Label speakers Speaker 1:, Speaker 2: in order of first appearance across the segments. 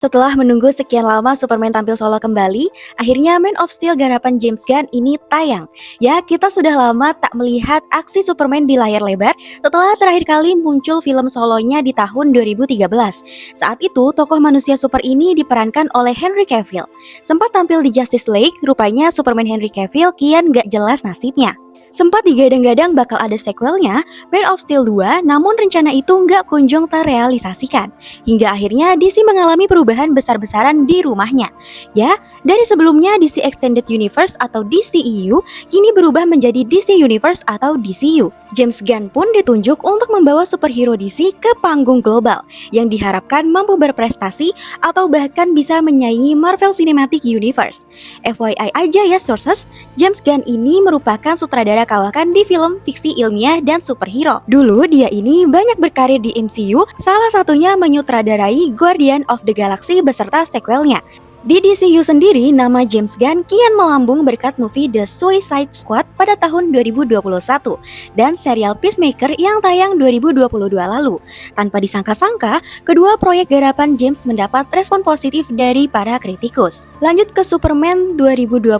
Speaker 1: Setelah menunggu sekian lama Superman tampil solo kembali, akhirnya Man of Steel garapan James Gunn ini tayang. Ya, kita sudah lama tak melihat aksi Superman di layar lebar setelah terakhir kali muncul film solonya di tahun 2013. Saat itu, tokoh manusia super ini diperankan oleh Henry Cavill. Sempat tampil di Justice League, rupanya Superman Henry Cavill kian gak jelas nasibnya. Sempat digadang-gadang bakal ada sequelnya, Man of Steel 2, namun rencana itu nggak kunjung terrealisasikan. Hingga akhirnya DC mengalami perubahan besar-besaran di rumahnya. Ya, dari sebelumnya DC Extended Universe atau DCEU, kini berubah menjadi DC Universe atau DCU. James Gunn pun ditunjuk untuk membawa superhero DC ke panggung global, yang diharapkan mampu berprestasi atau bahkan bisa menyaingi Marvel Cinematic Universe. FYI aja ya sources, James Gunn ini merupakan sutradara kawakan di film fiksi ilmiah dan superhero. Dulu dia ini banyak berkarir di MCU, salah satunya menyutradarai Guardian of the Galaxy beserta sequelnya. Di DCU sendiri, nama James Gunn kian melambung berkat movie The Suicide Squad pada tahun 2021 dan serial Peacemaker yang tayang 2022 lalu. Tanpa disangka-sangka, kedua proyek garapan James mendapat respon positif dari para kritikus. Lanjut ke Superman 2025,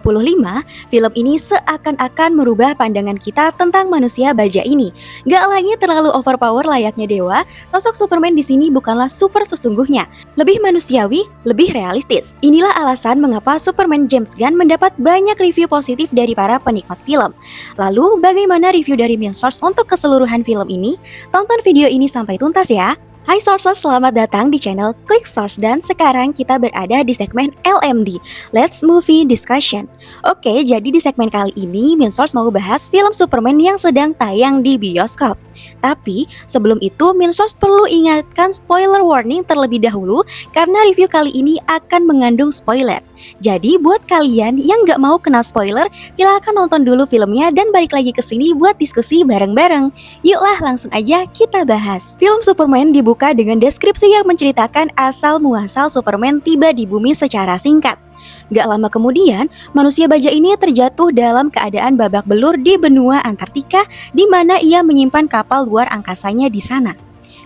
Speaker 1: film ini seakan-akan merubah pandangan kita tentang manusia baja ini. Gak lagi terlalu overpower layaknya dewa, sosok Superman di sini bukanlah super sesungguhnya, lebih manusiawi, lebih realistis. Inilah alasan mengapa Superman James Gunn mendapat banyak review positif dari para penikmat film. Lalu, bagaimana review dari Min Source untuk keseluruhan film ini? Tonton video ini sampai tuntas ya! Hai Sources, selamat datang di channel Click Source dan sekarang kita berada di segmen LMD, Let's Movie Discussion. Oke, jadi di segmen kali ini Min Source mau bahas film Superman yang sedang tayang di bioskop. Tapi sebelum itu Min Source perlu ingatkan spoiler warning terlebih dahulu karena review kali ini akan mengandung spoiler. Jadi buat kalian yang gak mau kena spoiler, silahkan nonton dulu filmnya dan balik lagi ke sini buat diskusi bareng-bareng. Yuklah langsung aja kita bahas. Film Superman dibuka dengan deskripsi yang menceritakan asal-muasal Superman tiba di bumi secara singkat. Gak lama kemudian, manusia baja ini terjatuh dalam keadaan babak belur di benua Antartika di mana ia menyimpan kapal luar angkasanya di sana.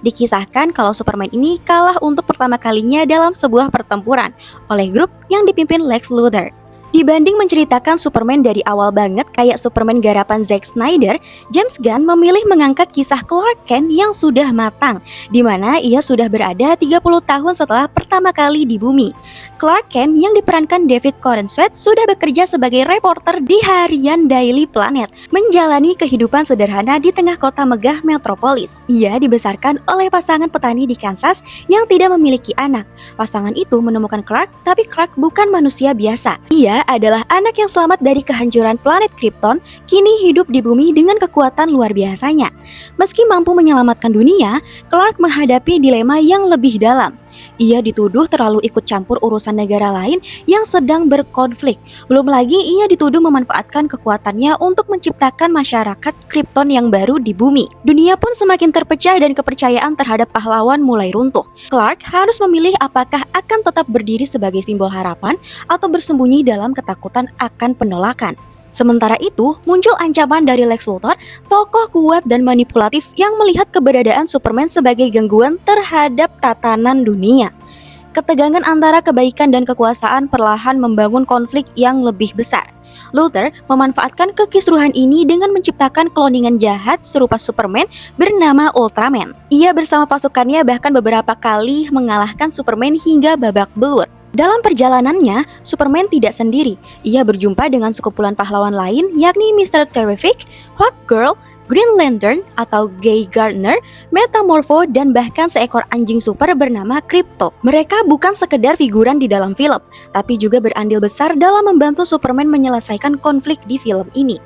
Speaker 1: Dikisahkan kalau Superman ini kalah untuk pertama kalinya dalam sebuah pertempuran oleh grup yang dipimpin Lex Luthor. Dibanding menceritakan Superman dari awal banget kayak Superman garapan Zack Snyder, James Gunn memilih mengangkat kisah Clark Kent yang sudah matang, di mana ia sudah berada 30 tahun setelah pertama kali di bumi. Clark Kent yang diperankan David Corenswet sudah bekerja sebagai reporter di harian Daily Planet, menjalani kehidupan sederhana di tengah kota megah metropolis. Ia dibesarkan oleh pasangan petani di Kansas yang tidak memiliki anak. Pasangan itu menemukan Clark, tapi Clark bukan manusia biasa. Ia adalah anak yang selamat dari kehancuran planet Krypton, kini hidup di bumi dengan kekuatan luar biasanya. Meski mampu menyelamatkan dunia, Clark menghadapi dilema yang lebih dalam. Ia dituduh terlalu ikut campur urusan negara lain yang sedang berkonflik. Belum lagi ia dituduh memanfaatkan kekuatannya untuk menciptakan masyarakat Krypton yang baru di bumi. Dunia pun semakin terpecah dan kepercayaan terhadap pahlawan mulai runtuh. Clark harus memilih apakah akan tetap berdiri sebagai simbol harapan atau bersembunyi dalam ketakutan akan penolakan. Sementara itu, muncul ancaman dari Lex Luthor, tokoh kuat dan manipulatif yang melihat keberadaan Superman sebagai gangguan terhadap tatanan dunia. Ketegangan antara kebaikan dan kekuasaan perlahan membangun konflik yang lebih besar. Luthor memanfaatkan kekisruhan ini dengan menciptakan kloningan jahat serupa Superman bernama Ultraman. Ia bersama pasukannya bahkan beberapa kali mengalahkan Superman hingga babak belur. Dalam perjalanannya, Superman tidak sendiri. Ia berjumpa dengan sekumpulan pahlawan lain yakni Mr. Terrific, Hawkgirl, Green Lantern atau Guy Gardner, Metamorpho, dan bahkan seekor anjing super bernama Krypto. Mereka bukan sekedar figuran di dalam film, tapi juga berandil besar dalam membantu Superman menyelesaikan konflik di film ini.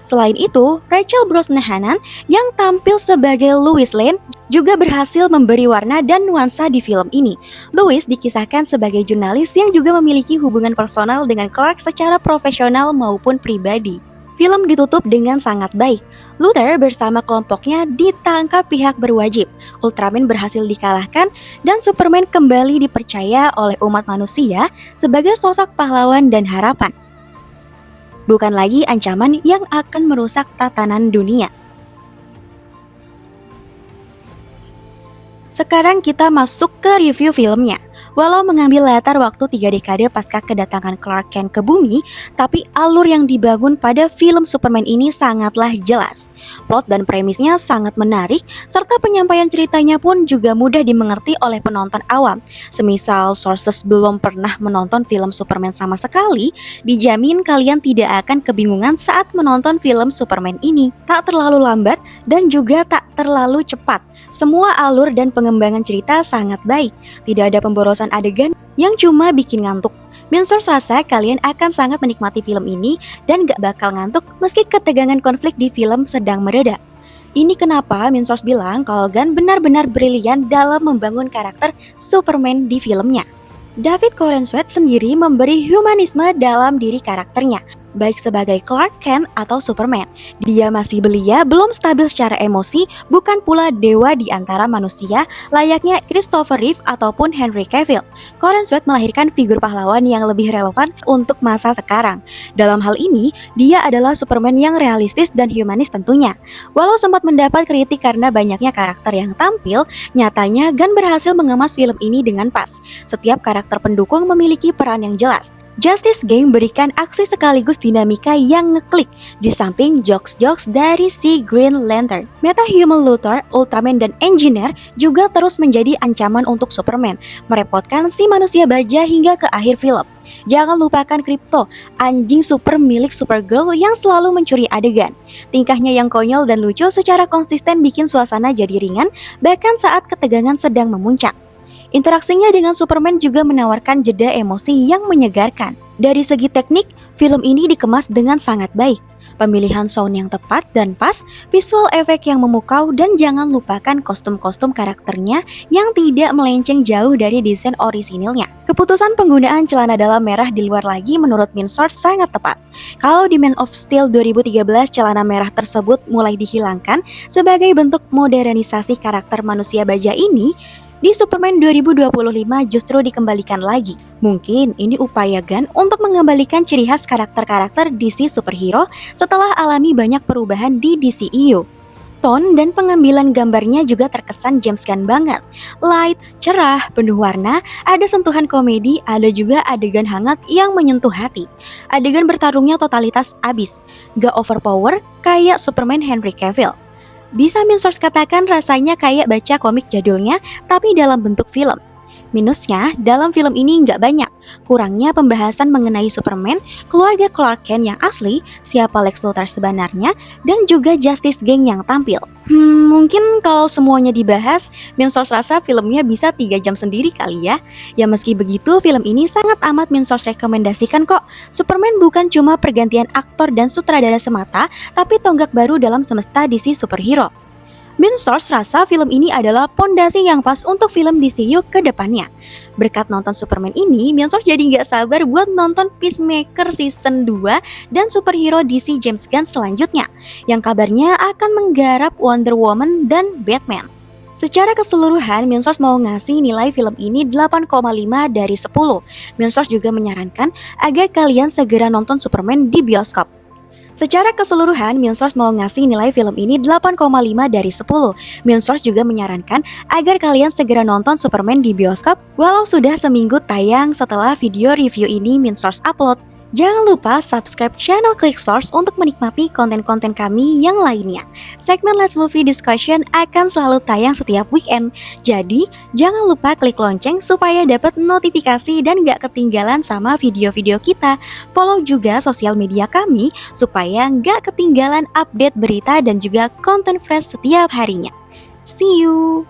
Speaker 1: Selain itu, Rachel Brosnahan yang tampil sebagai Lois Lane juga berhasil memberi warna dan nuansa di film ini. Lois dikisahkan sebagai jurnalis yang juga memiliki hubungan personal dengan Clark secara profesional maupun pribadi. Film ditutup dengan sangat baik. Luthor bersama kelompoknya ditangkap pihak berwajib. Ultraman berhasil dikalahkan dan Superman kembali dipercaya oleh umat manusia sebagai sosok pahlawan dan harapan. Bukan lagi ancaman yang akan merusak tatanan dunia. Sekarang kita masuk ke review filmnya. Walau mengambil latar waktu 3 dekade pasca kedatangan Clark Kent ke bumi, tapi alur yang dibangun pada film Superman ini sangatlah jelas. Plot dan premisnya sangat menarik, serta penyampaian ceritanya pun juga mudah dimengerti oleh penonton awam. Semisal sources belum pernah menonton film Superman sama sekali, dijamin kalian tidak akan kebingungan saat menonton film Superman ini. Tak terlalu lambat dan juga tak terlalu cepat. Semua alur dan pengembangan cerita sangat baik. Tidak ada pemborosan adegan yang cuma bikin ngantuk. Minsource rasa kalian akan sangat menikmati film ini dan gak bakal ngantuk meski ketegangan konflik di film sedang mereda. Ini kenapa Minsource bilang kalau Gunn benar-benar brilian dalam membangun karakter Superman di filmnya. David Corenswet sendiri memberi humanisme dalam diri karakternya, baik sebagai Clark Kent atau Superman. Dia masih belia, belum stabil secara emosi, bukan pula dewa di antara manusia layaknya Christopher Reeve ataupun Henry Cavill. Corenswet melahirkan figur pahlawan yang lebih relevan untuk masa sekarang. Dalam hal ini, dia adalah Superman yang realistis dan humanis tentunya. Walau sempat mendapat kritik karena banyaknya karakter yang tampil, nyatanya Gunn berhasil mengemas film ini dengan pas. Setiap karakter pendukung memiliki peran yang jelas. Justice Gang berikan aksi sekaligus dinamika yang ngeklik, di samping jokes-jokes dari si Green Lantern. Meta-human Luthor, Ultraman, dan Engineer juga terus menjadi ancaman untuk Superman, merepotkan si manusia baja hingga ke akhir film. Jangan lupakan Krypto, anjing super milik Supergirl yang selalu mencuri adegan. Tingkahnya yang konyol dan lucu secara konsisten bikin suasana jadi ringan, bahkan saat ketegangan sedang memuncak. Interaksinya dengan Superman juga menawarkan jeda emosi yang menyegarkan. Dari segi teknik, film ini dikemas dengan sangat baik. Pemilihan sound yang tepat dan pas, visual efek yang memukau, dan jangan lupakan kostum-kostum karakternya yang tidak melenceng jauh dari desain orisinilnya. Keputusan penggunaan celana dalam merah di luar lagi menurut Minsource sangat tepat. Kalau di Man of Steel 2013 celana merah tersebut mulai dihilangkan sebagai bentuk modernisasi karakter manusia baja ini, di Superman 2025 justru dikembalikan lagi. Mungkin ini upaya Gunn untuk mengembalikan ciri khas karakter-karakter DC superhero setelah alami banyak perubahan di DCEU. Tone dan pengambilan gambarnya juga terkesan James Gunn banget. Light, cerah, penuh warna, ada sentuhan komedi, ada juga adegan hangat yang menyentuh hati. Adegan bertarungnya totalitas abis, gak overpower kayak Superman Henry Cavill. Bisa Minsource katakan rasanya kayak baca komik jadulnya tapi dalam bentuk film. Minusnya, dalam film ini nggak banyak. Kurangnya pembahasan mengenai Superman, keluarga Clark Kent yang asli, siapa Lex Luthor sebenarnya, dan juga Justice Gang yang tampil. Mungkin kalau semuanya dibahas, Minsource rasa filmnya bisa 3 jam sendiri kali ya. Ya meski begitu, film ini sangat amat Minsource rekomendasikan kok. Superman bukan cuma pergantian aktor dan sutradara semata, tapi tonggak baru dalam semesta DC superhero. Minsource rasa film ini adalah pondasi yang pas untuk film DCU ke depannya. Berkat nonton Superman ini, Minsource jadi nggak sabar buat nonton Peacemaker Season 2 dan superhero DC James Gunn selanjutnya, yang kabarnya akan menggarap Wonder Woman dan Batman. Secara keseluruhan, Minsource mau ngasih nilai film ini 8,5 dari 10. Minsource juga menyarankan agar kalian segera nonton Superman di bioskop. Secara keseluruhan, Minsource mau ngasih nilai film ini 8,5 dari 10. Minsource juga menyarankan agar kalian segera nonton Superman di bioskop walau sudah seminggu tayang setelah video review ini Minsource upload. Jangan lupa subscribe channel ClickSource untuk menikmati konten-konten kami yang lainnya. Segmen Let's Movie Discussion akan selalu tayang setiap weekend. Jadi, jangan lupa klik lonceng supaya dapat notifikasi dan gak ketinggalan sama video-video kita. Follow juga sosial media kami supaya gak ketinggalan update berita dan juga konten fresh setiap harinya. See you!